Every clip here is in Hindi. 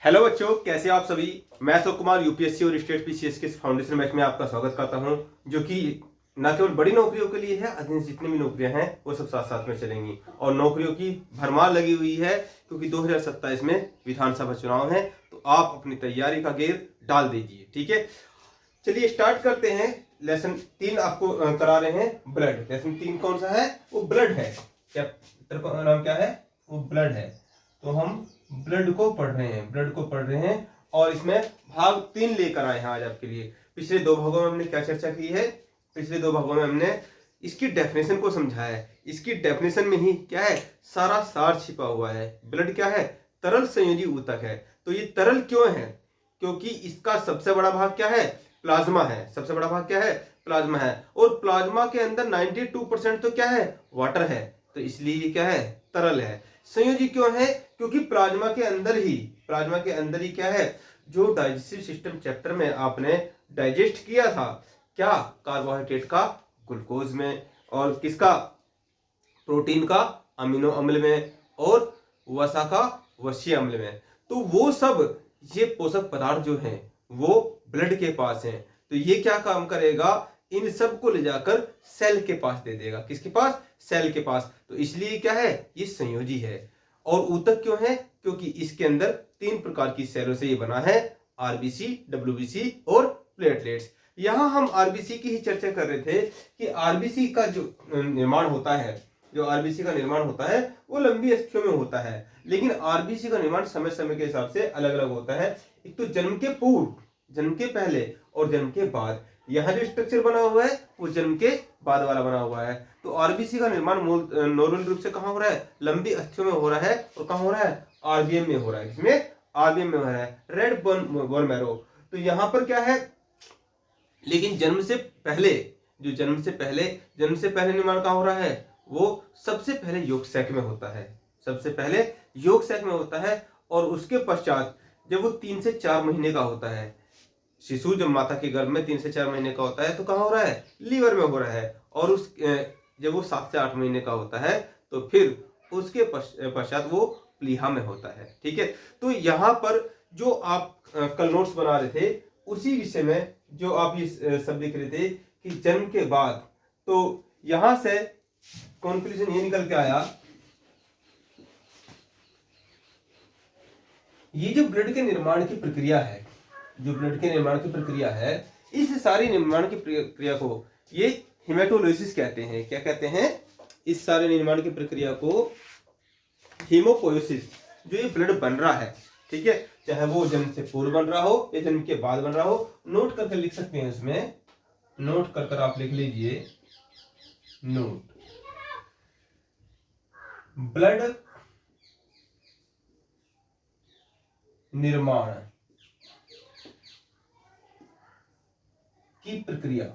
हेलो बच्चों, कैसे आप सभी। मैं अशोक कुमार यूपीएससी और स्टेट पीसीएस के फाउंडेशन बैच में आपका स्वागत करता हूं, जो कि न केवल बड़ी नौकरियों के लिए है, अधिकांश जितनी भी नौकरियां हैं वो सब साथ साथ में चलेंगी और नौकरियों की भरमार लगी हुई है, क्योंकि 2027 में विधानसभा चुनाव है। तो आप अपनी तैयारी का गेर डाल दीजिए, ठीक है। चलिए स्टार्ट करते हैं। लेसन 3 आपको करा रहे हैं ब्लड। लेसन 3 कौन सा है? वो ब्लड है। चैप्टर का नाम क्या है? वो ब्लड है। तो हम ब्लड को पढ़ रहे हैं और इसमें भाग 3 लेकर आए हैं आज आपके लिए। पिछले 2 भागों में हमने क्या चर्चा की है? पिछले 2 भागों में हमने इसकी डेफिनेशन को समझाया है। इसकी डेफिनेशन में ही क्या है? सारा सार छिपा हुआ है। ब्लड क्या है? तरल संयोजी ऊतक है। तो ये तरल क्यों है? क्योंकि इसका सबसे बड़ा भाग क्या है? प्लाज्मा है। सबसे बड़ा भाग क्या है? प्लाज्मा है। और प्लाज्मा के अंदर 92% तो क्या है? वाटर है। तो इसलिए ये क्या है? तरल है। संयोजी क्यों है? क्योंकि प्लाज्मा के अंदर ही क्या है? जो डाइजेस्टिव सिस्टम चैप्टर में आपने डाइजेस्ट किया था, क्या? कार्बोहाइड्रेट का ग्लूकोज में, और किसका? प्रोटीन का अमीनो अम्ल में, और वसा का वसीय अम्ल में। तो वो सब ये पोषक पदार्थ जो हैं वो ब्लड के पास हैं। तो ये क्या काम करेगा? इन सब को ले जाकर सेल के पास दे देगा। किसके पास? सेल के पास। तो इसलिए क्या है? ये संयोजी है। और ऊतक क्यों है? क्योंकि इसके अंदर 3 प्रकार की सेलों से ये बना है, आरबीसी, डब्ल्यूबीसी और प्लेटलेट्स। यहां हम आरबीसी की ही चर्चा कर रहे थे कि आरबीसी का जो निर्माण होता है, वो लंबी अस्थियों में होता है। लेकिन आरबीसी का निर्माण समय समय के हिसाब से अलग अलग होता है। एक तो जन्म के पूर्व, जन्म के पहले और जन्म के बाद। यहाँ जो स्ट्रक्चर बना हुआ है वो जन्म के बाद वाला बना हुआ है। तो आरबीसी का निर्माण मूल नॉर्मल रूप से कहाँ हो रहा है? लंबी अस्थियों में हो रहा है। और कहाँ हो रहा है? आरबीएम में हो रहा है। इसमें आरबीएम में हो रहा है, रेड बोन मैरो। तो यहाँ पर क्या है? लेकिन जन्म से पहले निर्माण कहाँ हो रहा है? वो सबसे पहले यॉर्क सैक में होता है। और उसके पश्चात जब वो 3 से 4 महीने का होता है, शिशु जब माता के गर्भ में 3 से 4 महीने का होता है, तो कहाँ हो रहा है? लीवर में हो रहा है। और जब वो 7 से 8 महीने का होता है तो फिर उसके पश्चात वो प्लीहा में होता है, ठीक है। तो यहाँ पर जो आप कल नोट्स बना रहे थे, उसी विषय में जो आप ये सब लिख रहे थे कि जन्म के बाद, तो यहां से कंक्लूजन ये निकल के आया, ये जो ब्लड के निर्माण की प्रक्रिया है, इस सारी निर्माण की प्रक्रिया को ये हेमेटोलाइसिस कहते हैं। क्या कहते हैं? इस सारे निर्माण की प्रक्रिया को हीमोपोइसिस। जो ये ब्लड बन रहा है, ठीक है, चाहे वो जन्म से पूर्व बन रहा हो या जन्म के बाद बन रहा हो, नोट करके लिख सकते हैं। इसमें नोट कर आप लिख लीजिए, नोट ब्लड निर्माण की प्रक्रिया।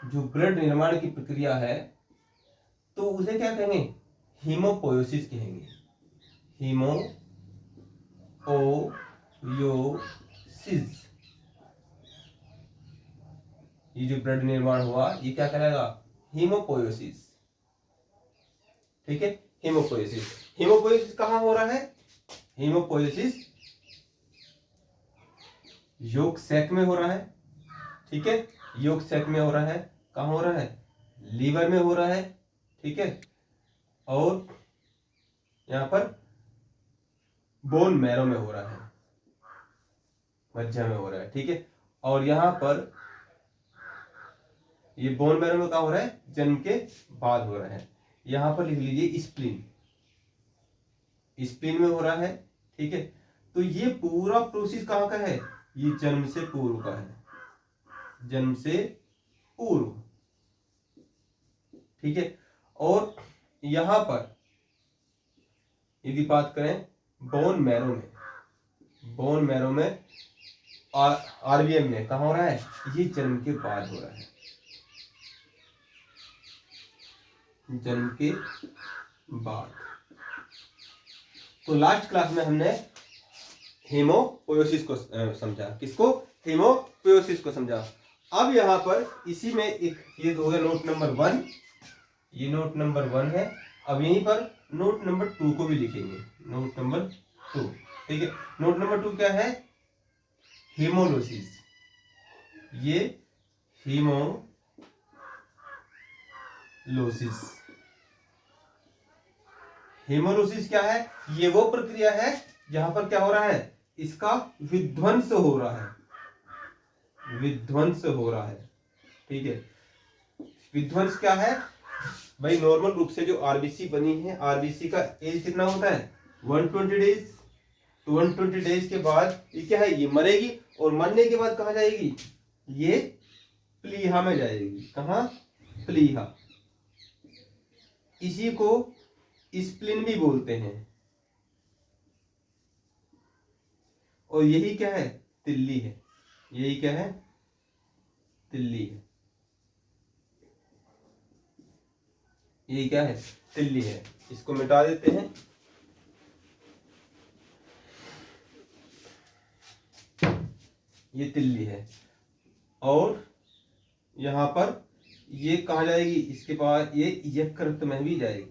जो ब्लड निर्माण की प्रक्रिया है तो उसे क्या कहेंगे? हीमोपोइसिस कहेंगे। हीमोपोइसिस। ये जो ब्लड निर्माण हुआ ये क्या कहलाएगा? हीमोपोइसिस, ठीक है। हीमोपोइसिस कहां हो रहा है? हीमोपोइसिस यॉर्क सैक में हो रहा है, ठीक है। यॉर्क सैक में हो रहा है। कहां हो रहा है? लीवर में हो रहा है, ठीक है। और यहां पर बोन मैरो में हो रहा है, मज्जा में हो रहा है, ठीक है। और यहां पर ये बोन मैरो में कहां हो रहा है? जन्म के बाद हो रहा है। यहां पर लिख लीजिए स्प्लीन में हो रहा है, ठीक है। तो ये पूरा प्रोसेस कहां का है? ये जन्म से पूर्व का है, ठीक है। और यहां पर यदि बात करें बोन मैरो में आरबीएम में कहां हो रहा है? ये जन्म के बाद हो रहा है, जन्म के बाद। तो लास्ट क्लास में हमने हीमोपोइसिस को समझा। किसको? हीमोपोइसिस को समझा। अब यहां पर इसी में एक ये हो गया नोट नंबर 1, ये नोट नंबर 1 है। अब यहीं पर नोट नंबर 2 को भी लिखेंगे, नोट नंबर 2। ठीक है, नोट नंबर 2 क्या है? हेमोलोसिस। ये हेमोलोसिस, हेमोलोसिस क्या है? ये वो प्रक्रिया है जहां पर क्या हो रहा है? इसका विध्वंस हो रहा है, विध्वंस हो रहा है। ठीक है, विध्वंस क्या है भाई? नॉर्मल रूप से जो आरबीसी बनी है, आरबीसी का एज कितना होता है? 120 डेज। तो 120 डेज के बाद ये क्या है? ये मरेगी, और मरने के बाद कहाँ जाएगी? ये प्लीहा में जाएगी। कहाँ? प्लीहा। इसी को स्प्लीन भी बोलते हैं, और यही क्या है? तिल्ली है। यही क्या है? तिल्ली है। ये क्या है? तिल्ली है। इसको मिटा देते हैं। ये तिल्ली है, और यहां पर ये कहा जाएगी? इसके बाद ये यकृत में भी जाएगी।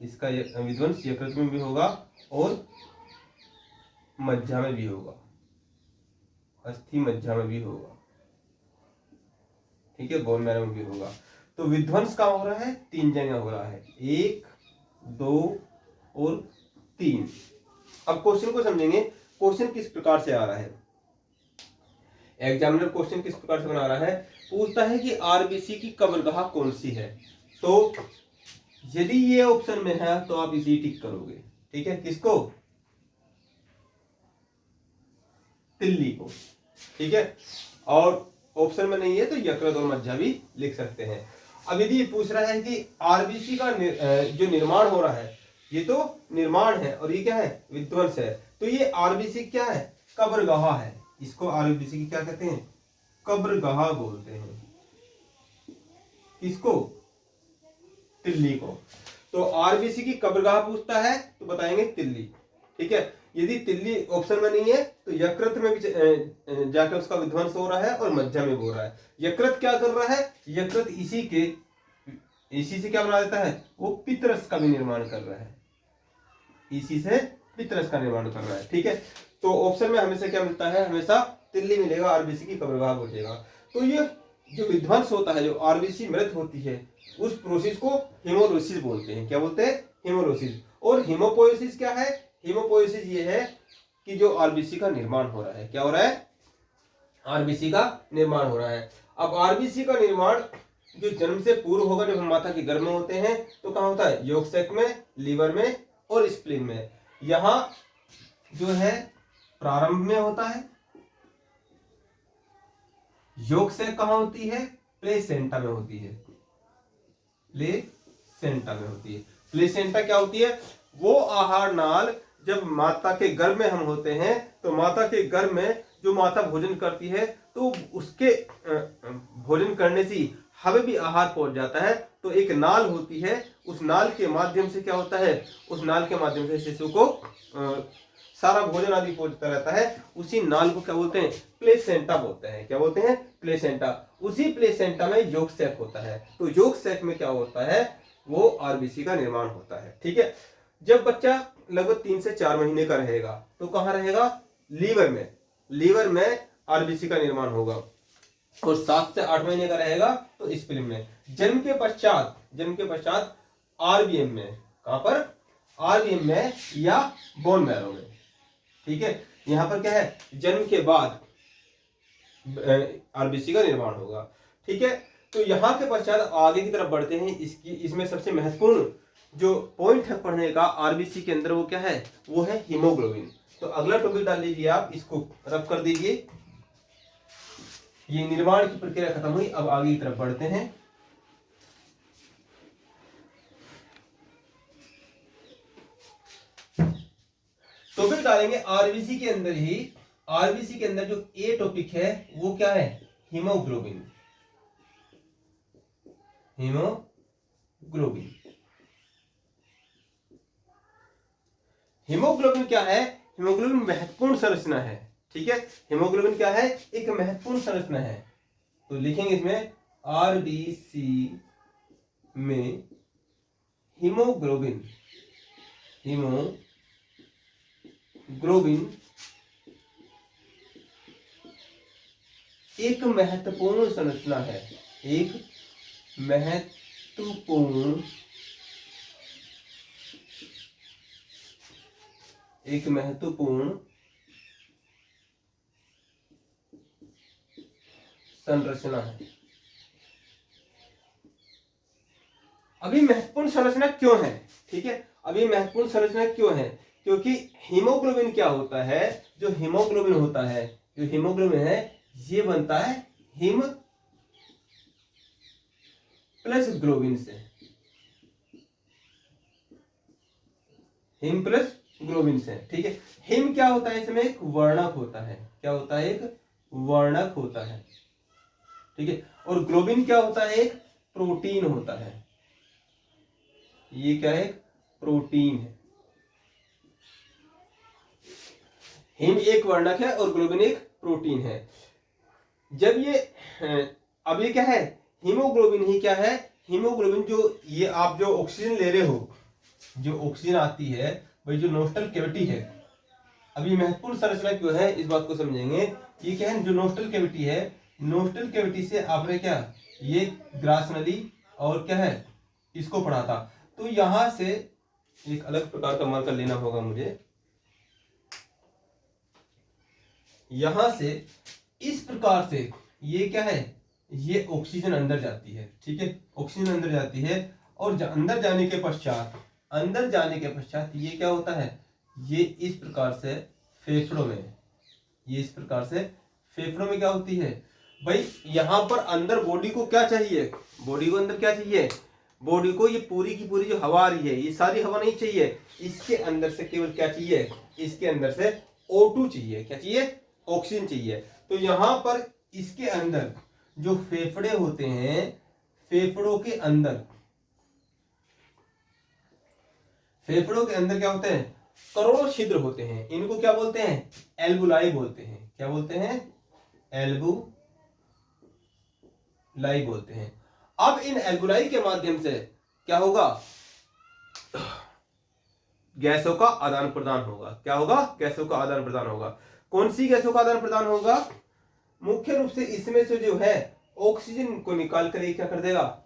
इसका विध्वंस यकृत में भी होगा, और मज्जा में भी होगा, अस्थि मज्जा में भी होगा। ठीक है, बोन मैरो में भी होगा। तो विध्वंस कहाँ हो रहा है? 3 जगह हो रहा है, 1, 2 और 3। अब क्वेश्चन को समझेंगे। क्वेश्चन किस प्रकार से आ रहा है? एग्जामिनर क्वेश्चन किस प्रकार से बना रहा है? पूछता है कि आरबीसी की कब्रगाह कौन सी है। तो यदि ये ऑप्शन में है तो आप इसी टिक करोगे। ठीक है, किसको? तिल्ली को। ठीक है, और ऑप्शन में नहीं है तो यकृत और मज्जा भी लिख सकते हैं। अब यदि ये पूछ रहा है कि आरबीसी का जो निर्माण हो रहा है, ये तो निर्माण है और ये क्या है? विध्वंस है। तो ये आरबीसी क्या है? कब्रगाह है। इसको आरबीसी की क्या कहते हैं? कब्रगाह बोलते हैं। किसको? तिल्ली को। तो आरबीसी की कब्रगाह पूछता है तो बताएंगे तिल्ली। ठीक है, यदि तिल्ली ऑप्शन में नहीं है तो यकृत में भी जाकर उसका विध्वंस हो रहा है और मज्जा में हो रहा है। यकृत क्या कर रहा है? यकृत इसी से क्या बना देता है? वो पितरस का भी निर्माण कर रहा है। इसी से पितरस का निर्माण कर रहा है। ठीक है, तो ऑप्शन में हमेशा क्या मिलता है? हमेशा तिल्ली मिलेगा, आरबीसी की कब्रगाह बचेगा। तो ये जो विध्वंस होता है, जो आरबीसी मृत होती है, उस प्रोसेस को हेमोलोसिस बोलते हैं। क्या बोलते हैं? हेमोलोसिस। और हेमोपोएसिस क्या है? हेमोपोएसिस ये है कि जो आरबीसी का निर्माण हो रहा है। क्या हो रहा है? आरबीसी का निर्माण हो रहा है। अब आरबीसी का निर्माण जो जन्म से पूर्व होगा, जब हम माता के गर्भ में होते हैं, तो कहाँ होता है? यॉर्क में, लीवर में और स्प्लीन में। यहां जो है प्रारंभ में होता है। यॉर्क कहां होती है? प्लेसेंटा में होती है। प्लेसेंटा में होती है। प्लेसेंटा क्या होती है? वो आहार नाल जब माता के गर्भ में हम होते हैं, तो माता के गर्भ में जो माता भोजन करती है, तो उसके भोजन करने से हमें भी आहार पहुंच जाता है। तो एक नाल होती है, उस नाल के माध्यम से क्या होता है? उस नाल के माध्यम से शिशु को सारा भोजन आदि पहुंचता रहता है। उसी नाल को क्या बोलते हैं? प्लेसेंटा बोलते हैं। क्या बोलते हैं? प्लेसेंटा। उसी प्लेसेंटा में यॉर्क सैक होता है। तो यॉर्क सैक में क्या होता है? वो आरबीसी का निर्माण होता है। ठीक है, जब बच्चा लगभग 3 से 4 महीने का रहेगा तो कहाँ रहेगा? लीवर में। लीवर में आरबीसी का निर्माण होगा। और 7 से 8 महीने का रहेगा तो स्प्लीन में। जन्म के पश्चात आरबीएम में। कहां पर? आरबीएम में या बोन मैरो में। ठीक है, यहां पर क्या है? जन्म के बाद आरबीसी का निर्माण होगा। ठीक है, तो यहां के पश्चात आगे की तरफ बढ़ते हैं। इसमें सबसे महत्वपूर्ण जो पॉइंट है पढ़ने का आरबीसी के अंदर, वो क्या है? वो है हीमोग्लोबिन। तो अगला टॉपिक डाल लीजिए आप, इसको रफ कर दीजिए। ये निर्माण की प्रक्रिया खत्म हुई, अब आगे की तरफ बढ़ते हैं। टॉपिक डालेंगे आरबीसी के अंदर ही। आरबीसी के अंदर जो ए टॉपिक है वो क्या है? हीमोग्लोबिन। हीमोग्लोबिन। हीमोग्लोबिन क्या है? हीमोग्लोबिन महत्वपूर्ण संरचना है। ठीक है, हीमोग्लोबिन क्या है? एक महत्वपूर्ण संरचना है। तो लिखेंगे इसमें आरबीसी में हीमोग्लोबिन एक महत्वपूर्ण संरचना है, एक महत्वपूर्ण संरचना है। अभी महत्वपूर्ण संरचना क्यों है? ठीक है, अभी महत्वपूर्ण संरचना क्यों है? क्योंकि हीमोग्लोबिन क्या होता है, जो हीमोग्लोबिन होता है, जो हीमोग्लोबिन है ये बनता है हिम प्लस ग्लोबिन से, हिम प्लस ग्लोबिन से। ठीक है, हिम क्या होता है, इसमें एक वर्णक होता है। क्या होता है? एक वर्णक होता है। ठीक है, और ग्लोबिन क्या होता है? एक प्रोटीन होता है। ये क्या है? एक प्रोटीन है। हिम एक वर्णक है और ग्लोबिन एक प्रोटीन है। जब ये अब ये क्या है? हीमोग्लोबिन ही क्या है? हीमोग्लोबिन जो ये आप जो ऑक्सीजन ले रहे हो, जो ऑक्सीजन आती है वही जो नोस्टल कैविटी है। अभी महत्वपूर्ण संरचना क्यों है इस बात को समझेंगे। ये क्या है? जो नोस्टल कैविटी है, नोस्टल कैविटी से आपने क्या ये ग्रास नली और क्या है इसको पढ़ा था। तो यहां से एक अलग प्रकार का मार्कर लेना होगा मुझे। यहां से इस प्रकार से ये क्या है? ये ऑक्सीजन अंदर जाती है। ठीक है, ऑक्सीजन अंदर जाती है और अंदर जाने के पश्चात ये क्या होता है? ये इस प्रकार से फेफड़ों में, ये इस प्रकार से फेफड़ों में क्या होती है भाई? यहां पर अंदर बॉडी को क्या चाहिए? बॉडी को अंदर क्या चाहिए? बॉडी को ये पूरी की पूरी जो हवा आ रही है, ये सारी हवा नहीं चाहिए। इसके अंदर से केवल क्या चाहिए? इसके अंदर से O2 चाहिए। क्या चाहिए? ऑक्सीजन चाहिए। तो यहां पर इसके अंदर जो फेफड़े होते हैं, फेफड़ों के अंदर क्या होते हैं? करोड़ों छिद्र होते हैं। इनको क्या बोलते हैं? एल्बुलाई बोलते हैं। क्या बोलते हैं? एल्बुलाई बोलते हैं। अब इन एल्बुलाई के माध्यम से क्या होगा? गैसों का आदान प्रदान होगा। क्या होगा? गैसों का आदान प्रदान होगा। कौन सी गैसों का आदान प्रदान होगा? मुख्य रूप से इसमें से जो है ऑक्सीजन को निकाल कर ये क्या कर देगा?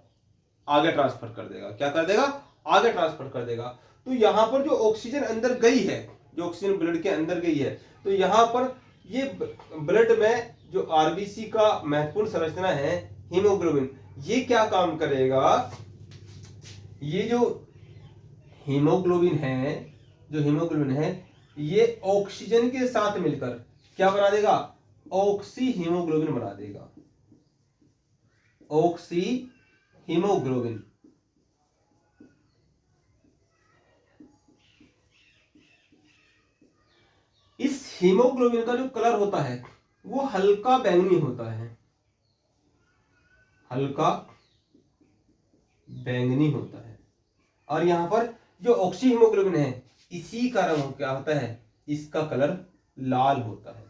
आगे ट्रांसफर कर देगा। क्या कर देगा? आगे ट्रांसफर कर देगा। तो यहां पर जो ऑक्सीजन अंदर गई है, जो ऑक्सीजन ब्लड के अंदर गई है, तो यहां पर ये ब्लड में जो आरबीसी का महत्वपूर्ण संरचना है हीमोग्लोबिन, ये क्या काम करेगा? ये जो हीमोग्लोबिन है ये ऑक्सीजन के साथ मिलकर क्या बना देगा? ऑक्सी हीमोग्लोबिन बना देगा। Oxy haemoglobin. इस हीमोग्लोबिन का जो कलर होता है वो हल्का बैंगनी होता है। हल्का बैंगनी होता है। और यहां पर जो ऑक्सी हीमोग्लोबिन है इसी का रंग क्या होता है? इसका कलर लाल होता है।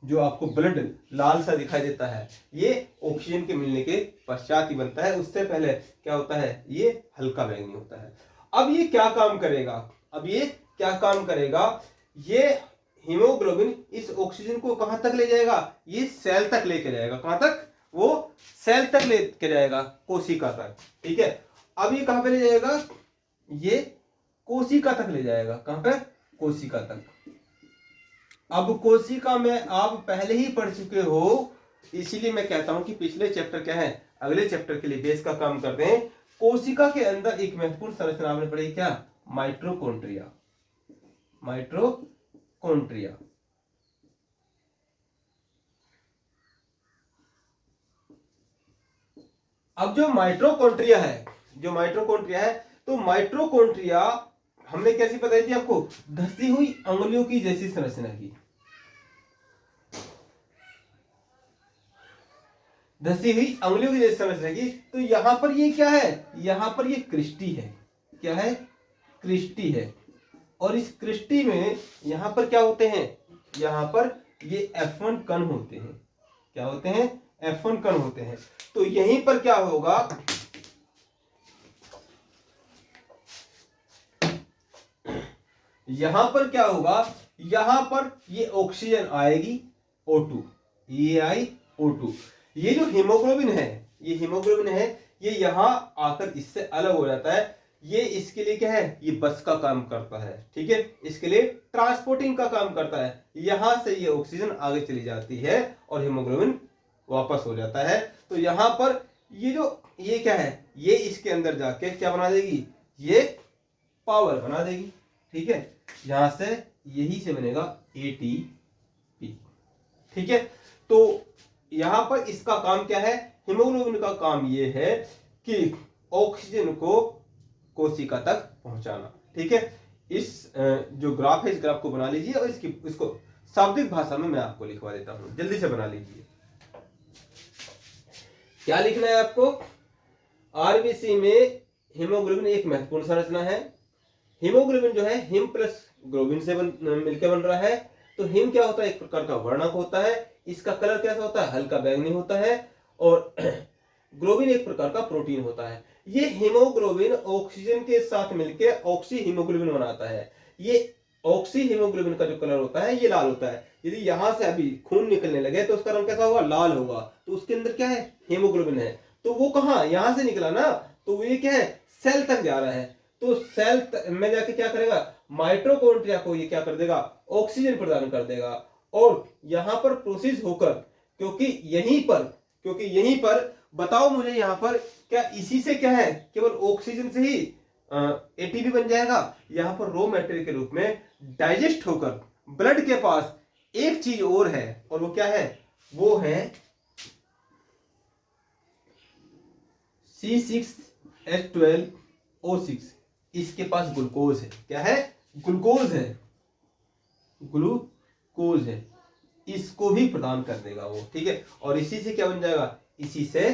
जो आपको ब्लड लाल सा दिखाई देता है ये ऑक्सीजन के मिलने के पश्चात ही बनता है। उससे पहले क्या होता है? ये हल्का बैंगनी होता है। अब ये क्या काम करेगा? ये हीमोग्लोबिन इस ऑक्सीजन को कहां तक ले जाएगा? ये सेल तक लेके जाएगा। कहां तक? वो सेल तक लेके जाएगा, कोशिका तक। ठीक है, अब ये कहां पे ले जाएगा? ये कोशिका तक ले जाएगा। कहां पे? कोशिका तक। अब कोशिका में आप पहले ही पढ़ चुके हो, इसीलिए मैं कहता हूं कि पिछले चैप्टर क्या है अगले चैप्टर के लिए बेस का काम करते हैं। कोशिका के अंदर एक महत्वपूर्ण संरचना आपने पढ़ी, क्या? माइटोकॉन्ड्रिया। माइटोकॉन्ड्रिया। अब जो माइटोकॉन्ड्रिया है तो माइटोकॉन्ड्रिया हमने कैसी बताई थी आपको? धसी हुई अंगुलियों की जैसी संरचना की। धसी हुई अंगुलियों की जैसी संरचना की। तो यहां पर ये क्या है? यहां पर ये क्रिस्टी है। क्या है? क्रिस्टी है। और इस क्रिस्टी में यहां पर क्या होते हैं? यहां पर ये F1 कण होते हैं। क्या होते हैं? F1 कण होते हैं। तो यहीं पर क्या होगा? यहां पर क्या होगा, यहां पर ये ऑक्सीजन आएगी O2, ये आई O2। ये जो हीमोग्लोबिन है, ये हीमोग्लोबिन है, ये यहां आकर इससे अलग हो जाता है। ये इसके लिए क्या है, ये बस का काम करता है, ठीक है, इसके लिए ट्रांसपोर्टिंग का काम करता है। यहां से ये ऑक्सीजन आगे चली जाती है और हीमोग्लोबिन वापस हो जाता है। तो यहां पर ये क्या है, ये इसके अंदर जाके क्या बना देगी, ये पावर बना देगी, ठीक है। यहां से यही से बनेगा ATP, ठीक है। तो यहां पर इसका काम क्या है, हीमोग्लोबिन का काम ये है कि ऑक्सीजन को कोशिका तक पहुंचाना, ठीक है। इस जो ग्राफ है, इस ग्राफ को बना लीजिए और इसको शाब्दिक भाषा में मैं आपको लिखवा देता हूं, जल्दी से बना लीजिए। क्या लिखना है आपको, आरबीसी में हीमोग्लोबिन एक महत्वपूर्ण संरचना है। हीमोग्लोबिन जो है हिम प्लस ग्लोबिन से मिलकर बन रहा है। तो हिम क्या होता है, एक प्रकार का वर्णक होता है, इसका कलर कैसा होता है, हल्का बैंगनी होता है। और ग्लोबिन एक प्रकार का प्रोटीन होता है। ये हीमोग्लोबिन ऑक्सीजन के साथ मिलकर ऑक्सी हीमोग्लोबिन बनाता है। ये ऑक्सी हीमोग्लोबिन का जो कलर होता है ये लाल होता है। यदि यहां से अभी खून निकलने लगे तो उसका रंग कैसा होगा, लाल होगा। तो उसके अंदर क्या है, हीमोग्लोबिन है। तो वो कहां, यहां से निकला ना, तो ये क्या है, सेल तक जा रहा है। तो सेल में जाके क्या करेगा, माइटोकॉन्ड्रिया को ये क्या कर देगा, ऑक्सीजन प्रदान कर देगा। और यहां पर प्रोसेस होकर, क्योंकि यहीं पर बताओ मुझे, यहां पर क्या इसी से क्या है, केवल ऑक्सीजन से ही ATP बन जाएगा। यहां पर रॉ मटेरियल के रूप में डाइजेस्ट होकर ब्लड के पास एक चीज और है, और वो क्या है, वो है C6H12O6। इसके पास ग्लूकोज है, क्या है, ग्लूकोज है, इसको भी प्रदान कर देगा वो, ठीक है। और इसी से क्या बन जाएगा, इसी से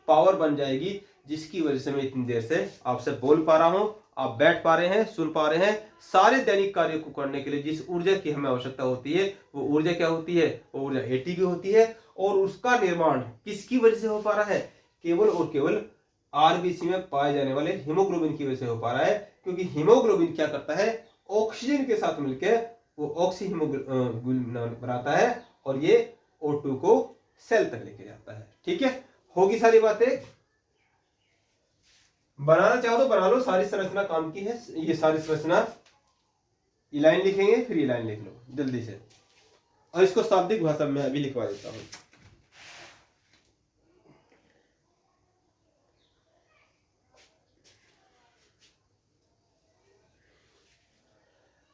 पावर बन जाएगी, जिसकी वजह से मैं इतनी देर से आपसे बोल पा रहा हूं, आप बैठ पा रहे हैं, सुन पा रहे हैं। सारे दैनिक कार्यों को करने के लिए जिस ऊर्जा की हमें आवश्यकता होती है, वो ऊर्जा क्या होती है, वो ऊर्जा ATP होती है। और उसका निर्माण किसकी वजह से हो पा रहा है, केवल और केवल आरबीसी में पाए जाने वाले हीमोग्लोबिन की वजह से हो पा रहा है। क्योंकि हीमोग्लोबिन क्या करता है, ऑक्सीजन के साथ मिलकर वो ऑक्सी हीमोग्लोबिन बनाता है और ये O2 को सेल तक लेके जाता है, ठीक है। होगी सारी बातें, बनाना चाहो तो बना लो, सारी संरचना काम की है। ये सारी संरचना ये लाइन लिखेंगे, फिर ये लाइन लिख लो जल्दी से, और इसको शाब्दिक भाषा में अभी लिखवा देता हूं।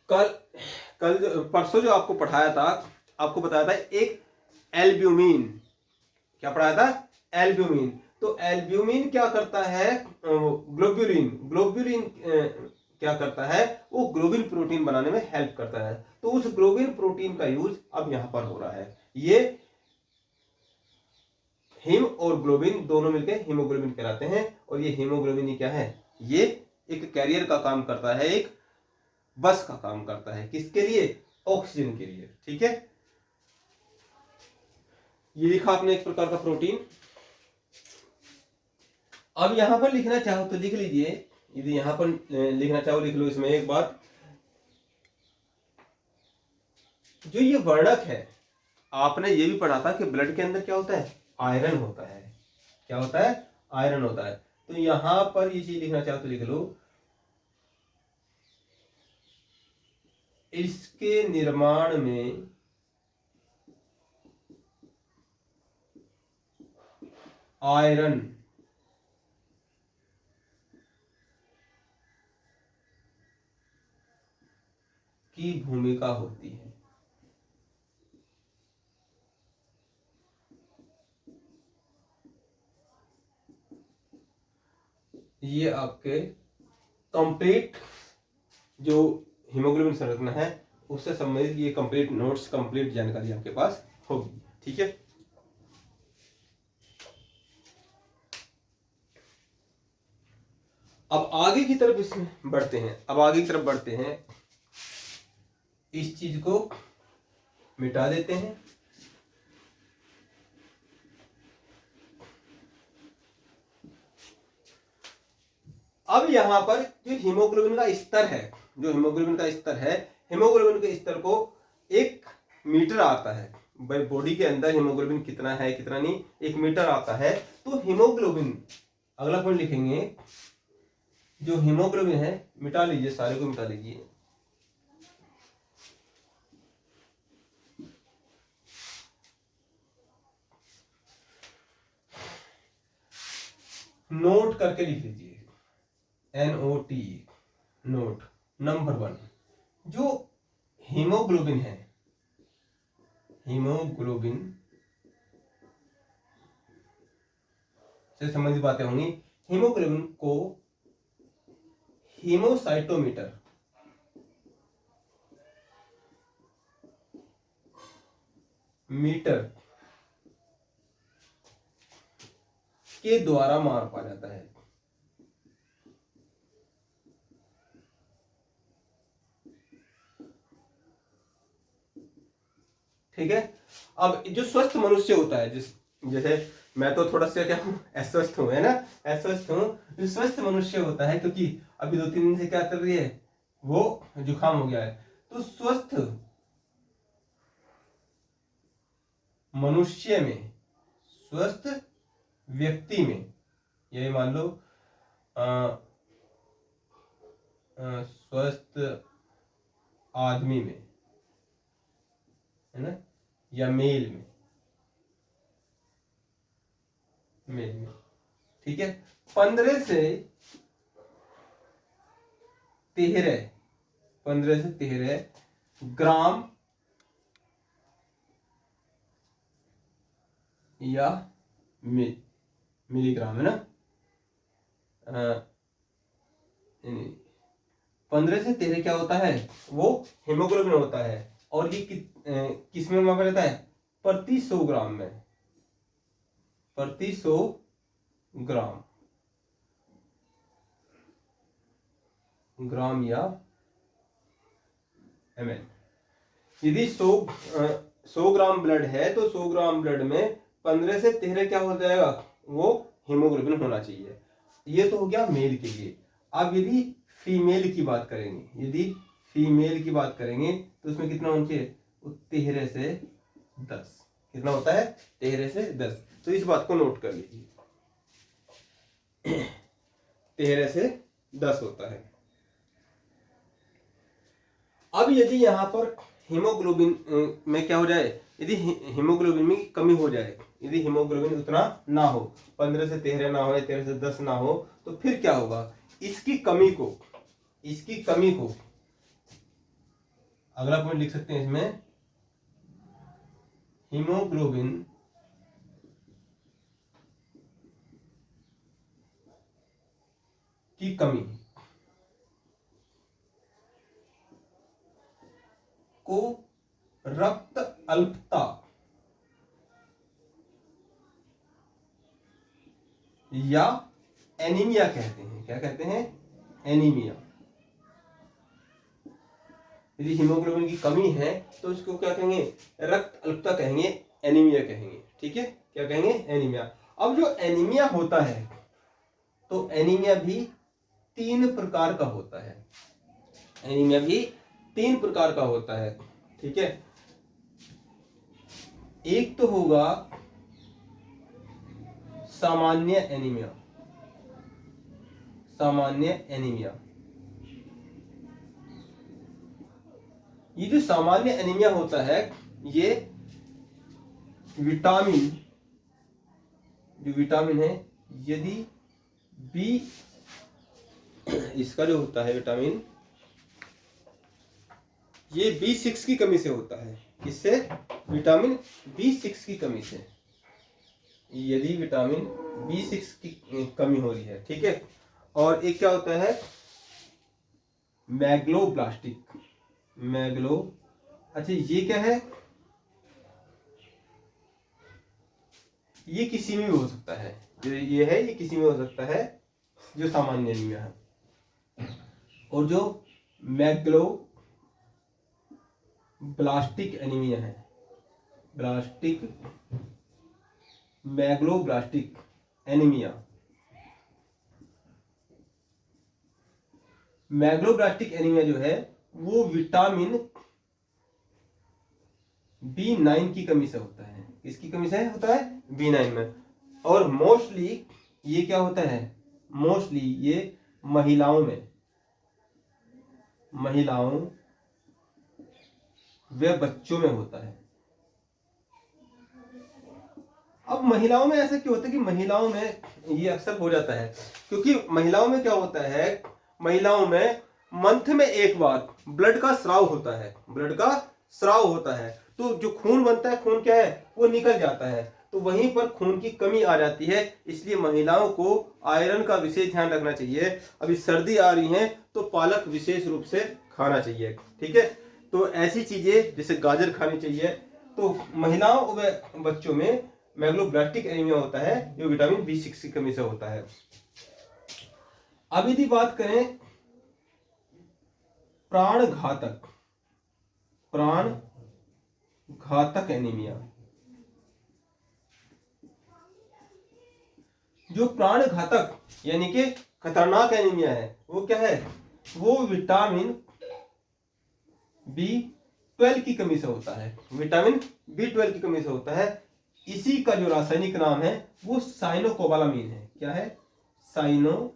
कल परसों जो आपको पढ़ाया था, आपको बताया था एक एल्ब्यूमिन, क्या पढ़ाया था, एल्ब्यूमिन। तो एल्ब्यूमिन क्या करता है, ग्लोब्यूलिन क्या करता है, वो ग्लोबिन प्रोटीन बनाने में हेल्प करता है। तो उस ग्लोबिन प्रोटीन का यूज अब यहां पर हो रहा है। ये हिम और ग्लोबिन दोनों मिलकर हीमोग्लोबिन कहलाते हैं। और ये हीमोग्लोबिन क्या है, ये एक कैरियर का काम करता है, एक बस का काम करता है, किसके लिए, ऑक्सीजन के लिए, ठीक है। ये लिखा आपने एक प्रकार का प्रोटीन। अब यहां पर लिखना चाहो तो लिख लीजिए, यदि यहां पर लिखना चाहो लिख लो। इसमें एक बात, जो ये वर्णक है, आपने ये भी पढ़ा था कि ब्लड के अंदर क्या होता है, आयरन होता है। क्या होता है, आयरन होता है। तो यहां पर ये चीज लिखना चाहो तो लिख लो, इसके निर्माण में आयरन की भूमिका होती है। ये आपके कंप्लीट जो हीमोग्लोबिन संरचना है उससे संबंधित ये कंप्लीट नोट्स, कंप्लीट जानकारी आपके पास होगी, ठीक है। अब आगे की तरफ इसमें बढ़ते हैं, इस चीज को मिटा देते हैं। अब यहां पर जो हीमोग्लोबिन का स्तर है, जो हीमोग्लोबिन का स्तर है, हीमोग्लोबिन के स्तर को 1 मीटर आता है। भाई बॉडी के अंदर हीमोग्लोबिन कितना है कितना नहीं 1 मीटर आता है। तो हीमोग्लोबिन, अगला पॉइंट लिखेंगे, जो हीमोग्लोबिन है, मिटा लीजिए, सारे को मिटा लीजिए। नोट करके लिख लीजिए, NOT, नोट। नंबर 1, जो हीमोग्लोबिन है, हीमोग्लोबिन से संबंधित बातें होंगी। हीमोग्लोबिन को हीमोसाइटोमीटर मीटर के द्वारा मापा जाता है। ठीक है। अब जो स्वस्थ मनुष्य होता है, जैसे मैं तो थोड़ा सा क्या हूँ, अस्वस्थ हूँ, है ना, अस्वस्थ हूँ। जो स्वस्थ मनुष्य होता है, क्योंकि अभी 2-3 दिन से क्या कर रही है, वो जुकाम हो गया है। तो स्वस्थ मनुष्य में, स्वस्थ व्यक्ति में, ये मान लो स्वस्थ आदमी में, है ना, या मेल में, ठीक है, 15 से 13 ग्राम या मिलीग्राम, है ना, 15 से 13 क्या होता है, वो हीमोग्लोबिन होता है। और ये किस में मापा जाता है, प्रति 100 ग्राम में, प्रति 100 ग्राम या ml। यदि 100 ग्राम ब्लड है तो 100 ग्राम ब्लड में 15 से 13 क्या हो जाएगा, वो हीमोग्लोबिन होना चाहिए। ये तो हो गया मेल के लिए। अब यदि फीमेल की बात करेंगे, तो उसमें कितना होना चाहिए, 13 से 10। कितना होता है, 13 से 10। तो इस बात को नोट कर लीजिए, 13 से 10 होता है। अब यदि यहाँ पर हीमोग्लोबिन में क्या हो जाए, यदि हीमोग्लोबिन में कमी हो जाए, यदि हीमोग्लोबिन उतना ना हो, 15 से 13 ना हो, 13 से 10 ना हो, तो फिर क्या होगा, इसकी कमी को अगला पॉइंट लिख सकते हैं इसमें, हीमोग्लोबिन की कमी को रक्त अल्पता या एनीमिया कहते हैं। क्या कहते हैं, एनीमिया। यदि हीमोग्लोबिन की कमी है तो उसको क्या कहेंगे, रक्त अल्पता कहेंगे, एनीमिया कहेंगे। ठीक है, क्या कहेंगे, एनीमिया। अब जो एनीमिया होता है, तो एनीमिया भी 3 प्रकार का होता है, एनीमिया भी 3 प्रकार का होता है। ठीक है, एक तो होगा सामान्य एनीमिया, ये जो सामान्य एनीमिया होता है, ये विटामिन है, यदि बी, इसका जो होता है विटामिन, ये B6 की कमी से होता है। किससे, विटामिन B6 की कमी से, यदि विटामिन B6 की कमी हो रही है। ठीक है, और एक क्या होता है, मैग्लोब्लास्टिक, अच्छा ये क्या है, ये किसी में भी हो सकता है, जो ये है, ये किसी में हो सकता है, जो सामान्य एनीमिया है। और जो मैग्लोब्लास्टिक एनीमिया है, मैग्लोब्लास्टिक एनीमिया मैग्लोब्लास्टिक एनीमिया जो है वो विटामिन B9 की कमी से होता है। किसकी कमी से होता है? B9 में। और मोस्टली ये क्या होता है? मोस्टली ये महिलाओं व बच्चों में होता है। अब महिलाओं में ऐसा क्यों होता है कि महिलाओं में ये अक्सर हो जाता है? क्योंकि महिलाओं में क्या होता है, महिलाओं में मंथ में एक बार ब्लड का स्राव होता है, तो जो खून बनता है, खून क्या है, वो निकल जाता है, तो वहीं पर खून की कमी आ जाती है। इसलिए महिलाओं को आयरन का विशेष ध्यान रखना चाहिए। अभी सर्दी आ रही है तो पालक विशेष रूप से खाना चाहिए, ठीक है। तो ऐसी चीजें जैसे गाजर खानी चाहिए। तो महिलाओं व बच्चों में मैग्लोब्लास्टिक एनीमिया होता है जो विटामिन B6 की कमी से होता है। अब यदि बात करें प्राण घातक एनीमिया, जो प्राण घातक यानी कि खतरनाक एनीमिया है वो क्या है? वो विटामिन B12 की कमी से होता है। विटामिन B12 की कमी से होता है। इसी का जो रासायनिक नाम है वो साइनोकोबालामीन है। क्या है? साइनोकोबालामीन।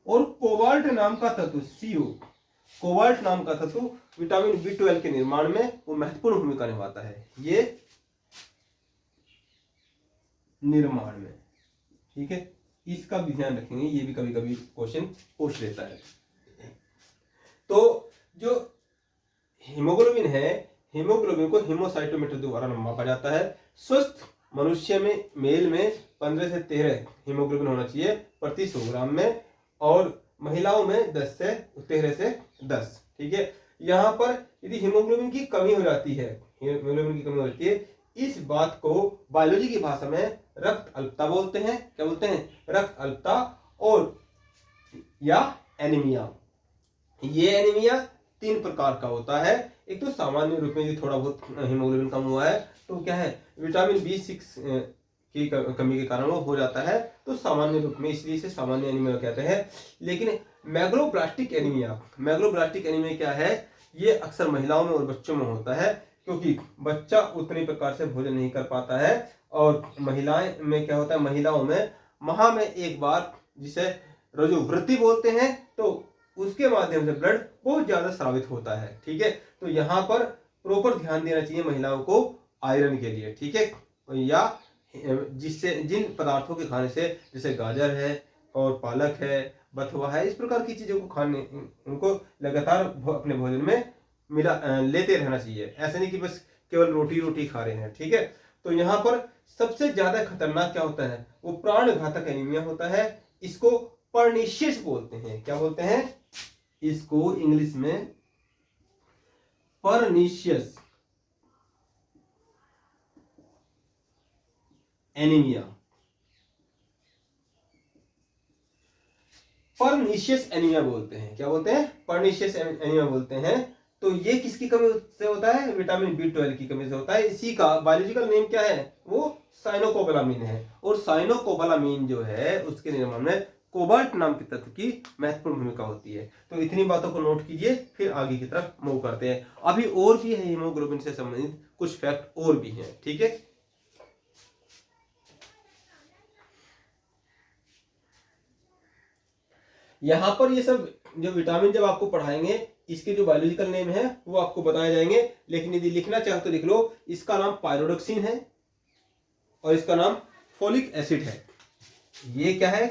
और कोबाल्ट नाम का तत्व कोबाल्ट नाम का तत्व विटामिन B12 के निर्माण में वो महत्वपूर्ण भूमिका निभाता है। ये निर्माण में, ठीक है, इसका भी ध्यान रखेंगे, ये भी कभी कभी क्वेश्चन पूछ लेता है। तो जो हीमोग्लोबिन है, हीमोग्लोबिन को हीमोसाइटोमीटर द्वारा मापा जाता है। स्वस्थ मनुष्य में मेल में 15 से 13 हीमोग्लोबिन होना चाहिए प्रति 100 ग्राम में, और महिलाओं में 13 से 10, ठीक है। यहाँ पर यदि हीमोग्लोबिन की कमी हो जाती है, इस बात को बायोलॉजी की भाषा में रक्त अल्पता बोलते हैं। क्या बोलते हैं? रक्त अल्पता और या एनीमिया। ये एनीमिया 3 प्रकार का होता है। एक तो सामान्य रूप में थोड़ा बहुत हीमोग्लोबिन कम हुआ है तो क्या है, विटामिन B6 की कमी के कारण वो हो जाता है, तो सामान्य रूप में, इसलिए इसे सामान्य एनीमिया कहते हैं। लेकिन मैग्लोब्लास्टिक एनीमिया क्या है? ये अक्सर महिलाओं में और बच्चों में होता है, क्योंकि बच्चा उतनी प्रकार से भोजन नहीं कर पाता है। और महिलाएं में क्या होता है, महिलाओं में माह में एक बार, जिसे रजोवृत्ति बोलते हैं, तो उसके माध्यम से ब्लड बहुत ज्यादा स्रावित होता है, ठीक है। तो यहाँ पर प्रॉपर ध्यान देना चाहिए महिलाओं को आयरन के लिए, ठीक है। या जिससे जिन पदार्थों के खाने से, जैसे गाजर है और पालक है, बथुआ है, इस प्रकार की चीजों को खाने, उनको लगातार अपने भोजन में लेते रहना चाहिए। ऐसा नहीं कि बस केवल रोटी खा रहे हैं, ठीक है। तो यहाँ पर सबसे ज्यादा खतरनाक क्या होता है? वो प्राण घातक एनीमिया होता है। इसको पर्निशियस बोलते हैं। क्या बोलते हैं? इसको इंग्लिश में पर्निशियस एनीमिया बोलते हैं। क्या बोलते हैं? पर्निशियस एनीमिया बोलते हैं। तो ये किसकी कमी से होता है? विटामिन B12 की कमी से होता है। इसी का बायोलॉजिकल नेम क्या है? वो साइनोकोबालामीन है। और साइनोकोबालामीन जो है उसके निर्माण में कोबाल्ट नाम के तत्व की महत्वपूर्ण भूमिका होती है। तो इतनी बातों को नोट कीजिए, फिर आगे की तरफ मूव करते हैं। अभी और भी है हीमोग्लोबिन से संबंधित कुछ फैक्ट और भी हैं, ठीक है। यहां पर ये सब जो विटामिन जब आपको पढ़ाएंगे, इसके जो बायोलॉजिकल नेम है वो आपको बताए जाएंगे। लेकिन यदि लिखना चाहो तो लिख लो, इसका नाम पायरोडोक्सिन है और इसका नाम फोलिक एसिड है। ये क्या है?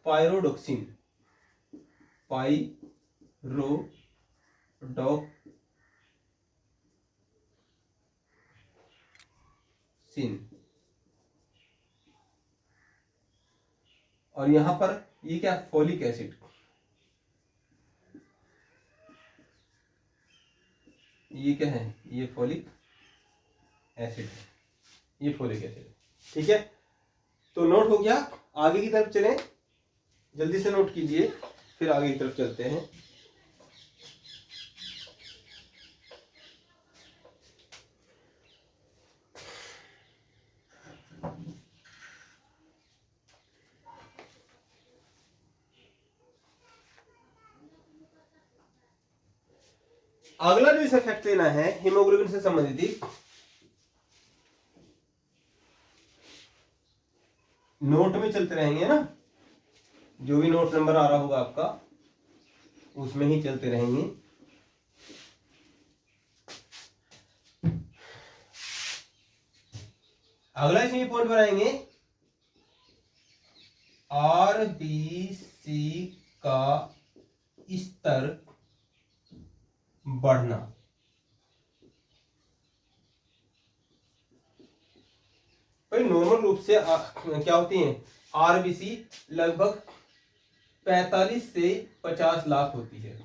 पायरोडोक्सिन, और यहां पर ये क्या? Folic acid. ये क्या है? ये फोलिक एसिड है। ये फोलिक एसिड, ठीक है। तो नोट हो गया। आगे की तरफ चलें, जल्दी से नोट कीजिए, फिर आगे की तरफ चलते हैं। अगला जो इसे फैक्ट लेना है हीमोग्लोबिन से संबंधित, नोट में चलते रहेंगे ना, जो भी नोट नंबर आ रहा होगा आपका उसमें ही चलते रहेंगे। अगला इसमें पॉइंट बनाएंगे, आरबीसी का स्तर बढ़ना। भाई नॉर्मल रूप से क्या होती है आरबीसी, लगभग 45 से 50 लाख होती है,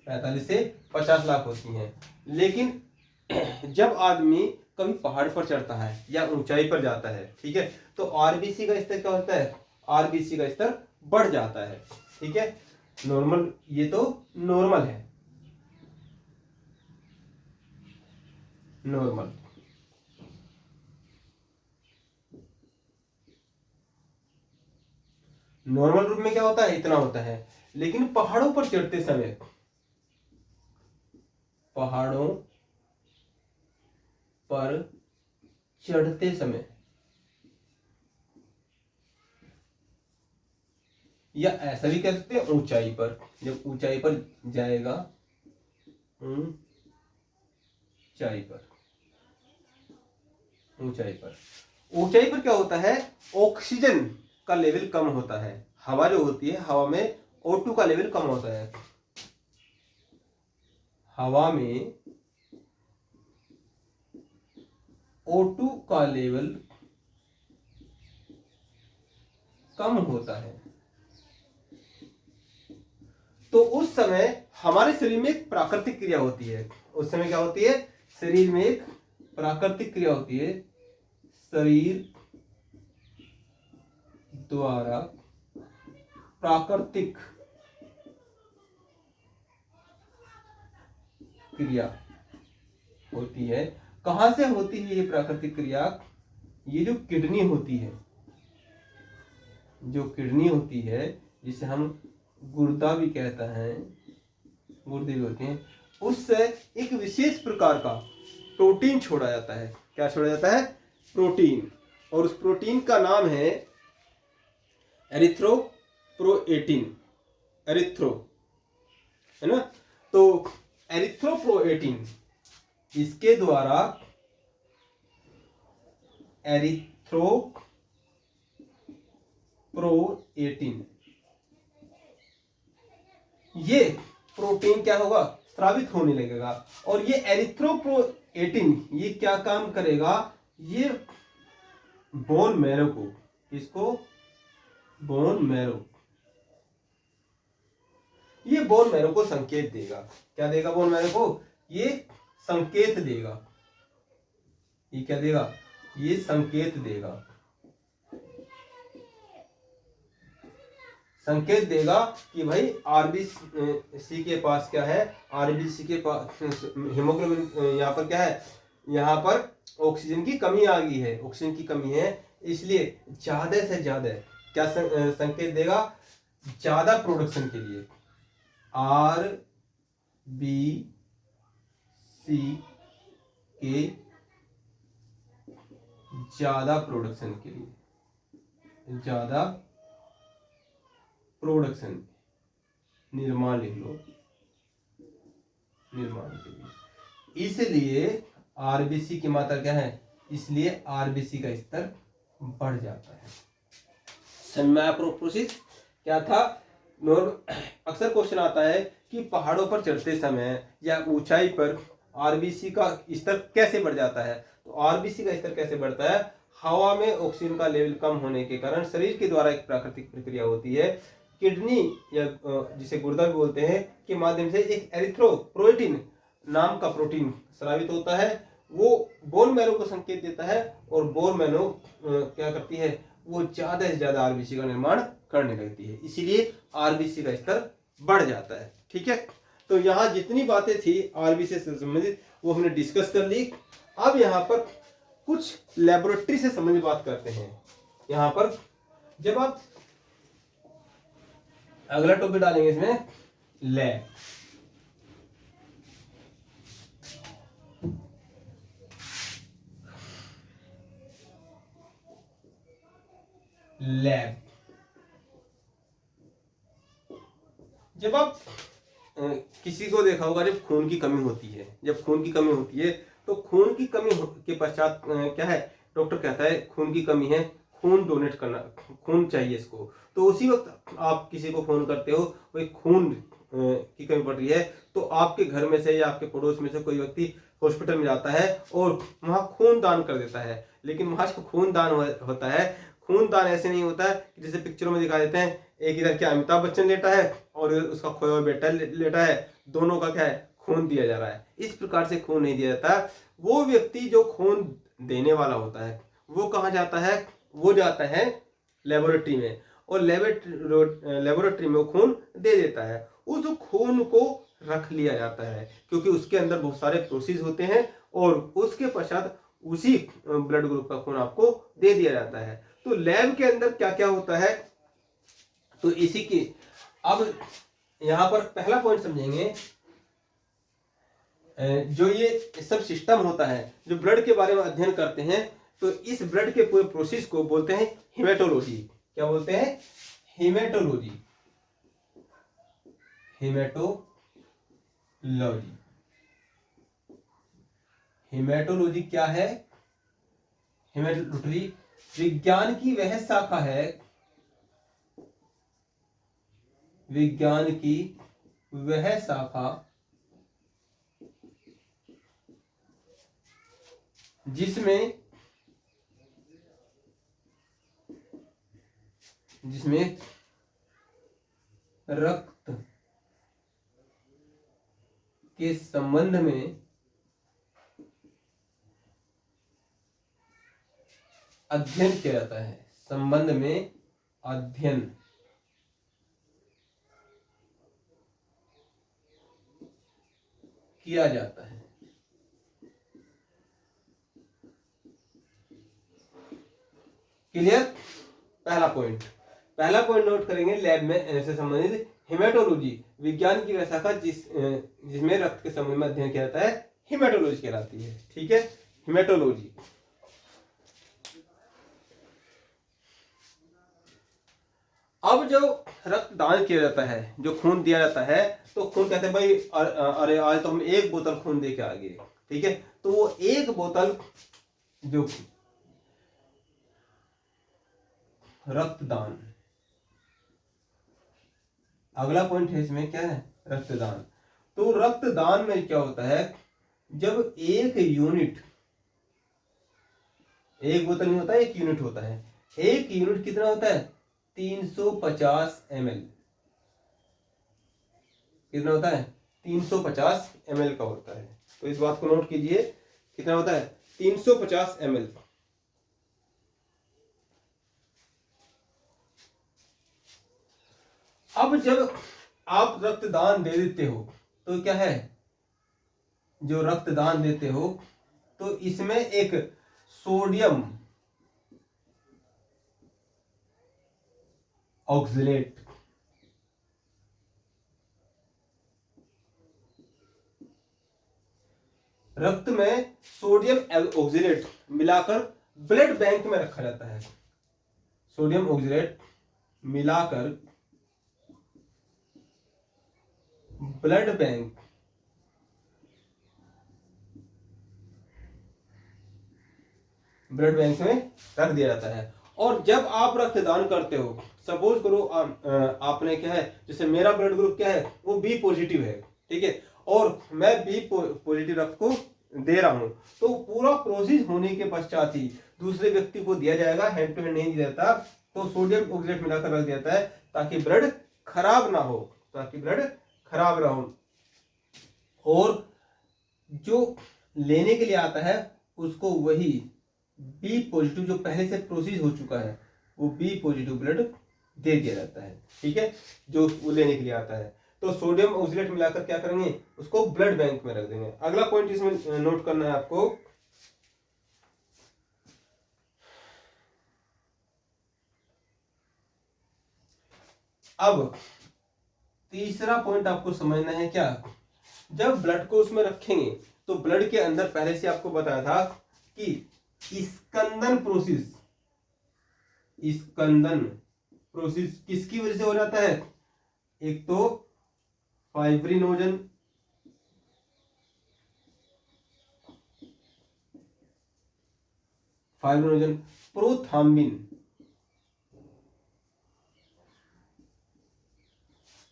45 से 50 लाख होती हैं। लेकिन जब आदमी कभी पहाड़ पर चढ़ता है या ऊंचाई पर जाता है, ठीक है, तो आरबीसी का स्तर क्या होता है, आरबीसी का स्तर बढ़ जाता है। ठीक है, नॉर्मल, ये तो नॉर्मल है, नॉर्मल। नॉर्मल रूप में क्या होता है, इतना होता है। लेकिन पहाड़ों पर चढ़ते समय, पहाड़ों पर चढ़ते समय या ऐसा भी कह सकते हैं ऊंचाई पर, जब ऊंचाई पर जाएगा, ऊंचाई पर, ऊंचाई पर, ऊंचाई पर क्या होता है, ऑक्सीजन का लेवल कम होता है। हवा जो होती है, हवा में O2 का लेवल कम होता है, हवा में O2 का लेवल कम होता है। तो उस समय हमारे शरीर में एक प्राकृतिक क्रिया होती है। उस समय क्या होती है, शरीर में एक प्राकृतिक क्रिया होती है, शरीर द्वारा प्राकृतिक क्रिया होती है। कहां से होती है ये प्राकृतिक क्रिया, ये जो किडनी होती है, जो किडनी होती है, जिसे हम गुर्दा भी कहते हैं, गुर्दे भी होते हैं, उससे एक विशेष प्रकार का प्रोटीन छोड़ा जाता है। क्या छोड़ा जाता है, प्रोटीन, और उस प्रोटीन का नाम है एरिथ्रोपोएटिन, एरिथ्रो, है ना। तो एरिथ्रोपोएटिन, इसके द्वारा एरिथ्रोपोएटिन, ये प्रोटीन क्या होगा, स्रावित होने लगेगा। और ये एरिथ्रोपोएटिन ये क्या काम करेगा, ये बोन मैरो को, इसको बोन मैरो, ये बोन मैरो को संकेत देगा। क्या देगा बोन मैरो को, ये संकेत देगा। ये क्या देगा, ये संकेत देगा, संकेत देगा कि भाई आरबीसी के पास क्या है, आरबीसी के पास हीमोग्लोबिन, यहाँ पर क्या है, यहाँ पर ऑक्सीजन की कमी आ गई है, ऑक्सीजन की कमी है, इसलिए ज्यादा से ज्यादा क्या संकेत देगा, ज्यादा प्रोडक्शन के लिए, आरबीसी के ज्यादा प्रोडक्शन के लिए, ज्यादा प्रोडक्शन, निर्माण लिख लो, निर्माण के लिए, इसलिए आरबीसी की मात्रा क्या है, इसलिए आरबीसी का स्तर बढ़ जाता है। प्रोसेस क्या था, अक्सर क्वेश्चन आता है कि पहाड़ों पर चढ़ते समय या ऊंचाई पर आरबीसी का स्तर कैसे बढ़ जाता है। तो आरबीसी का स्तर कैसे बढ़ता है, हवा में ऑक्सीजन का लेवल कम होने के कारण शरीर के द्वारा एक प्राकृतिक प्रक्रिया होती है, किडनी या जिसे गुर्दा भी बोलते हैं के माध्यम से एक एरिथ्रोपोएटिन नाम का प्रोटीन स्रावित होता है, वो बोन मैरो को संकेत देता है, और बोन मैरो क्या करती है, वो ज्यादा से ज्यादा आरबीसी का निर्माण करने लगती है, इसीलिए आरबीसी का स्तर बढ़ जाता है। ठीक है, तो यहाँ जितनी बातें थी आरबीसी से संबंधित वो हमने डिस्कस कर ली। अब यहाँ पर कुछ लेबोरेटरी से संबंधित बात करते हैं। यहाँ पर जब आप अगला टॉपिक डालेंगे इसमें लैब, लैब। जब आप किसी को देखा होगा, जब खून की कमी होती है, तो खून की कमी के पश्चात क्या है, डॉक्टर कहता है खून की कमी है, खून डोनेट करना, खून चाहिए इसको। तो उसी वक्त आप किसी को फोन करते हो, भाई खून की कमी पड़ रही है, तो आपके घर में से या आपके पड़ोस में से कोई व्यक्ति हॉस्पिटल में जाता है और वहां खून दान कर देता है। लेकिन वहां जो खून दान होता है, खून दान ऐसे नहीं होता है कि जैसे पिक्चरों में दिखा देते हैं, एक इधर क्या अमिताभ बच्चन लेटा है और उसका खोया हुआ बेटा लेटा है, दोनों का क्या है, खून दिया जा रहा है। इस प्रकार से खून नहीं दिया जाता। वो व्यक्ति जो खून देने वाला होता है वो कहाँ जाता है, वो जाता है लेबोरेटरी में, और लेबोरेटरी में वो खून दे देता है। उस खून को रख लिया जाता है क्योंकि उसके अंदर बहुत सारे प्रोसेस होते हैं, और उसके पश्चात उसी ब्लड ग्रुप का खून आपको दे दिया जाता है। तो लैब के अंदर क्या क्या होता है, तो इसी की अब यहां पर पहला पॉइंट समझेंगे। जो ये सब सिस्टम होता है, जो ब्लड के बारे में अध्ययन करते हैं, तो इस ब्लड के पूरे प्रोसेस को बोलते हैं हिमेटोलॉजी। क्या बोलते हैं, हिमेटोलॉजी। हिमेटोलॉजी। हिमेटोलॉजी क्या है, हिमेटोलॉजी विज्ञान की वह शाखा है, विज्ञान की वह शाखा जिसमें रक्त के संबंध में अध्ययन किया जाता है, संबंध में अध्ययन किया जाता है। क्लियर। पहला पॉइंट नोट करेंगे, लैब में से संबंधित हिमेटोलॉजी विज्ञान की वह शाखा जिसमें रक्त के संबंध में अध्ययन किया जाता है, हिमेटोलॉजी कहलाती है। ठीक है, हिमेटोलॉजी। अब जो रक्तदान किया जाता है, जो खून दिया जाता है, तो खून कहते हैं भाई अरे आज तो हम एक बोतल खून दे के आ गए। ठीक है, तो वो एक बोतल जो रक्तदान, अगला पॉइंट है इसमें क्या है, रक्तदान। तो रक्तदान में क्या होता है, जब एक यूनिट, एक बोतल नहीं होता, एक यूनिट होता है। एक यूनिट कितना होता है, 350 ml। कितना होता है, 350 ml का होता है। तो इस बात को नोट कीजिए, कितना होता है, 350 ml। अब जब आप रक्तदान दे देते हो, तो क्या है, जो रक्तदान देते हो तो इसमें एक सोडियम ऑक्सलेट, रक्त में सोडियम ऑक्सलेट मिलाकर ब्लड बैंक में रखा जाता है। सोडियम ऑक्सलेट मिलाकर ब्लड बैंक में रख दिया जाता है। और जब आप रक्तदान करते हो, सपोज करो आपने क्या है, जैसे मेरा ब्लड ग्रुप क्या है, वो बी पॉजिटिव है। ठीक है, और मैं बी पॉजिटिव रक्त को दे रहा हूं, तो पूरा प्रोसेस होने के पश्चात ही दूसरे व्यक्ति को दिया जाएगा, हैंड टू हैंड नहीं दिया जाता। तो सोडियम ऑक्सलेट मिलाकर रख दिया जाता है ताकि ब्लड खराब ना हो, और जो लेने के लिए आता है उसको वही बी पॉजिटिव, जो पहले से प्रोसेस हो चुका है, वो बी पॉजिटिव ब्लड दे दिया जाता है। ठीक है, जो वो लेने के लिए आता है। तो सोडियम ऑक्सलेट मिलाकर क्या करेंगे, उसको ब्लड बैंक में रख देंगे। अगला पॉइंट इसमें नोट करना है आपको, अब तीसरा पॉइंट आपको समझना है क्या, जब ब्लड को उसमें रखेंगे तो ब्लड के अंदर पहले से आपको बताया था कि स्कंदन प्रोसेस, स्कंदन प्रोसेस किसकी वजह से हो जाता है? एक तो फाइब्रिनोजन, प्रोथाम्बिन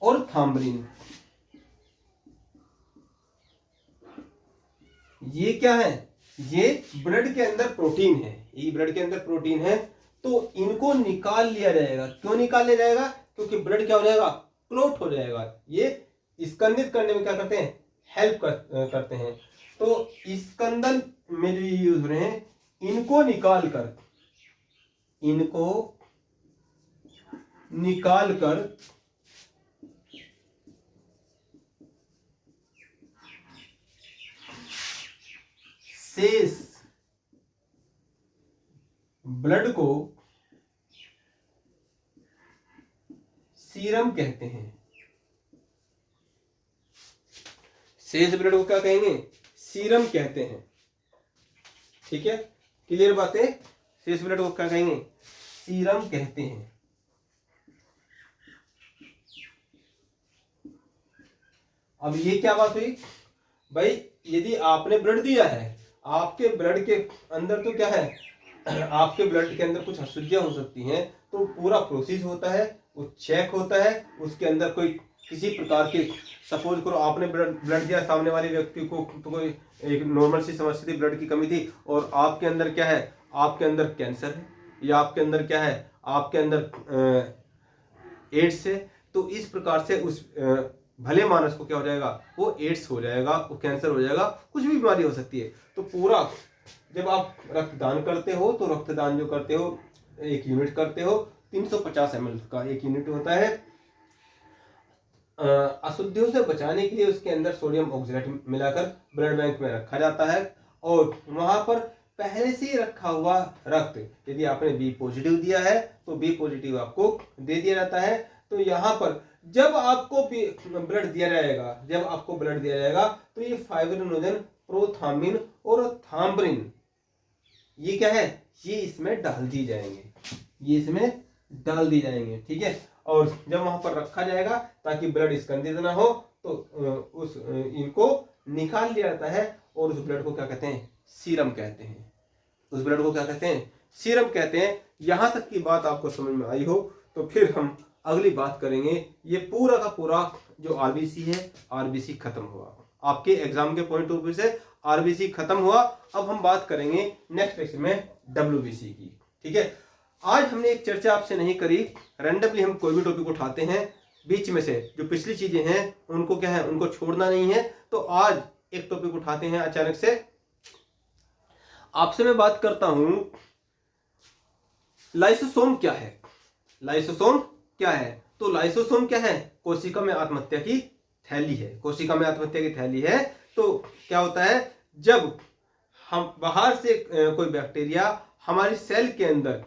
और थाम्बरिन। ये क्या है? ये ब्लड के अंदर प्रोटीन है, ये ब्लड के अंदर प्रोटीन है। तो इनको निकाल लिया जाएगा। क्यों निकाल लिया जाएगा? क्योंकि ब्लड क्या हो जाएगा? क्लॉट हो जाएगा। ये स्कंदित करने में क्या करते हैं? हेल्प करते हैं। तो स्कंदन में जो ये यूज हो रहे हैं, इनको निकाल कर शेष ब्लड को सीरम कहते हैं। शेष ब्लड को क्या कहेंगे? सीरम कहते हैं। ठीक है, क्लियर बात है? शेष ब्लड को क्या कहेंगे? सीरम कहते हैं। अब ये क्या बात हुई भाई? यदि आपने ब्लड दिया है, आपके ब्लड के अंदर तो क्या है, आपके ब्लड के अंदर कुछ अशुद्धियां हो सकती हैं, तो पूरा प्रोसेस होता है, वो चेक होता है, उसके अंदर कोई किसी प्रकार के, सपोज करो आपने ब्लड दिया सामने वाले व्यक्ति को, तो कोई एक नॉर्मल सी समस्या थी, ब्लड की कमी थी, और आपके अंदर क्या है? आपके अंदर कैंसर है, या आपके अंदर क्या है? आपके अंदर एड्स है। तो इस प्रकार से उस भले मानस को क्या हो जाएगा? वो एड्स हो जाएगा, वो कैंसर हो जाएगा, कुछ भी बीमारी हो सकती है। तो पूरा जब आप रक्तदान करते हो, तो रक्तदान जो करते हो, एक यूनिट करते हो, 350 ml का एक यूनिट होता है। अशुद्धियों से बचाने के लिए उसके अंदर सोडियम ऑक्सलेट मिलाकर ब्लड बैंक में रखा जाता है, और वहां पर पहले से ही रखा हुआ रक्त, यदि आपने बी पॉजिटिव दिया है तो बी पॉजिटिव आपको दे दिया जाता है। तो यहाँ पर जब आपको ब्लड दिया जाएगा, तो ये फाइब्रिनोजन, प्रोथाम्बिन और थाम्बरिन, ये क्या है? ये इसमें डाल दी जाएंगे। ठीक है, और जब वहां पर रखा जाएगा ताकि ब्लड स्कंदित ना हो, तो इनको निकाल लिया जाता है, और उस ब्लड को क्या कहते हैं? सीरम कहते हैं। उस ब्लड को क्या कहते हैं? सीरम कहते हैं। यहां तक की बात आपको समझ में आई हो तो फिर हम अगली बात करेंगे। ये पूरा का पूरा जो आरबीसी है, आरबीसी खत्म हुआ आपके एग्जाम के पॉइंट ऑफ व्यू से, आरबीसी खत्म हुआ। अब हम बात करेंगे नेक्स्ट लेक्चर में डब्ल्यूबीसी की। ठीक है, आज हमने एक चर्चा आपसे नहीं करी, रैंडमली हम कोई भी टॉपिक उठाते हैं, बीच में से जो पिछली चीजें हैं उनको क्या है? उनको छोड़ना नहीं है। तो आज एक टॉपिक उठाते हैं अचानक से। आपसे मैं बात करता हूं, लाइसोसोम क्या है? लाइसोसोम क्या है? तो लाइसोसोम क्या है? कोशिका में आत्महत्या की थैली है। कोशिका में आत्महत्या की थैली है। तो क्या होता है? जब हम बाहर से कोई बैक्टीरिया हमारी सेल के अंदर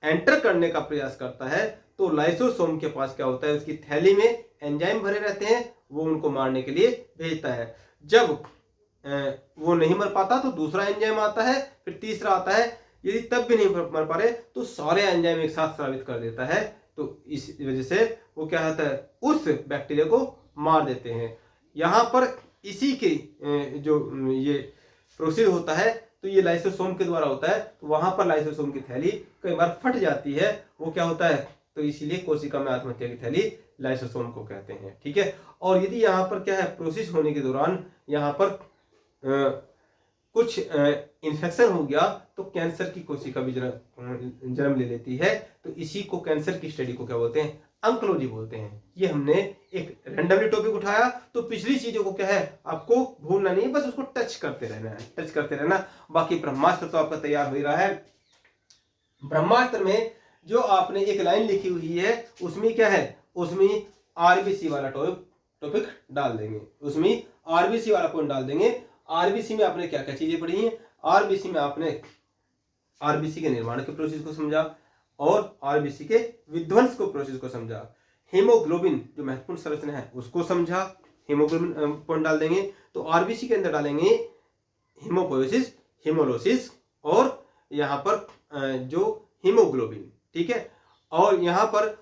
एंटर करने का प्रयास करता है, तो लाइसोसोम के पास क्या होता है? उसकी थैली में एंजाइम भरे रहते हैं, वो उनको मारने के लिए भेजता है। जब वो नहीं मर पाता तो दूसरा एंजाइम आता है, फिर तीसरा आता है। यदि तब भी नहीं मर पा रहे तो सारे एंजाइम एक साथ स्रावित कर देता है। तो इस वजह से वो क्या होता है? उस बैक्टीरिया को मार देते हैं। यहाँ पर इसी के जो ये प्रोसेस होता है, तो ये लाइसोसोम के द्वारा होता है। तो वहां पर लाइसोसोम की थैली कई बार फट जाती है, वो क्या होता है? तो इसीलिए कोशिका में आत्महत्या की थैली लाइसोसोम को कहते हैं। ठीक है, और यदि यहाँ पर क्या है? प्रोसेस होने के दौरान यहाँ पर कुछ इन्फेक्शन हो गया तो कैंसर की कोशिका भी जन्म ले लेती है। तो इसी को, कैंसर की स्टडी को क्या बोलते हैं? अंकोलॉजी बोलते हैं। ये हमने एक रैंडमली टॉपिक उठाया, तो पिछली चीजों को क्या है? आपको भूलना नहीं, बस उसको टच करते रहना। बाकी ब्रह्मास्त्र तो आपका तैयार हो ही रहा है। ब्रह्मास्त्र में जो आपने एक लाइन लिखी हुई है, उसमें क्या है? उसमें आरबीसी वाला टॉपिक डाल देंगे, उसमें आरबीसी वाला पॉइंट डाल देंगे। आरबीसी में आपने क्या क्या चीजें पढ़ी हैं? आरबीसी में आपने आरबीसी के निर्माण के प्रोसेस को समझा, और आरबीसी के विध्वंस को प्रोसेस को समझा। हीमोग्लोबिन जो महत्वपूर्ण संरचना है उसको समझा, हीमोग्लोबिन पॉइंट डाल देंगे। तो आरबीसी के अंदर डालेंगे हीमोपोएसिस, हीमोलोसिस, और यहाँ पर जो हीमोग्लोबिन। ठीक है। और यहाँ पर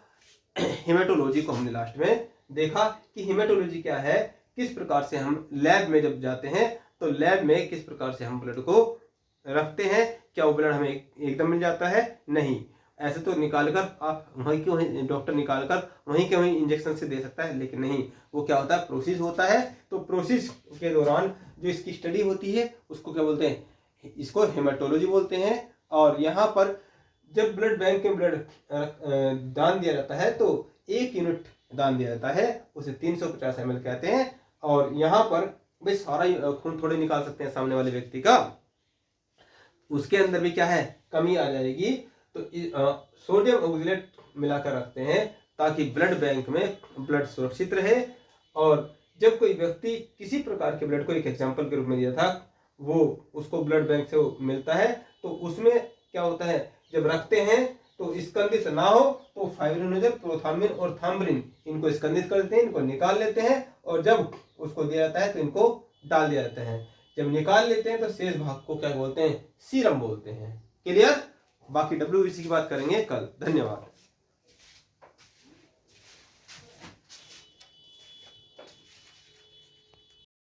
हेमेटोलॉजी को हमने लास्ट में देखा कि हेमेटोलॉजी क्या है, किस प्रकार से हम लैब में जब जाते हैं तो लैब में किस प्रकार से हम ब्लड को रखते हैं, क्या वो ब्लड हमें एकदम मिल जाता है, नहीं, ऐसे तो निकाल कर आप वहीं के वहीं डॉक्टर निकाल कर वहीं के वहीं इंजेक्शन से दे सकता है, लेकिन नहीं, वो क्या होता है, प्रोसेस होता है। तो प्रोसेस के दौरान जो इसकी स्टडी होती है उसको क्या बोलते हैं, इसको हेमेटोलॉजी बोलते हैं। और यहाँ पर जब ब्लड बैंक में ब्लड दान दिया जाता है तो 1 यूनिट दान दिया जाता है, उसे 350 ml कहते हैं। और यहाँ पर भाई सारा खून थोड़े निकाल सकते हैं सामने वाले व्यक्ति का, उसके अंदर भी क्या है, कमी आ जाएगी। तो सोडियम ऑक्जेलेट मिलाकर रखते हैं ताकि ब्लड बैंक में ब्लड सुरक्षित रहे। और जब कोई व्यक्ति किसी प्रकार के ब्लड को एक एग्जाम्पल के रूप में दिया था, वो उसको ब्लड बैंक से मिलता है तो उसमें क्या होता है, जब रखते हैं तो स्कंदित ना हो तो फाइब्रिनोजन, प्रोथाम्बिन और थाम्बरिन इनको स्कंदित कर देते हैं, इनको निकाल लेते हैं। और जब उसको दिया जाता है तो इनको डाल दिया जाता है। जब निकाल लेते हैं तो शेष भाग को क्या बोलते हैं, सीरम बोलते हैं। क्लियर? बाकी WBC की बात करेंगे कल। धन्यवाद।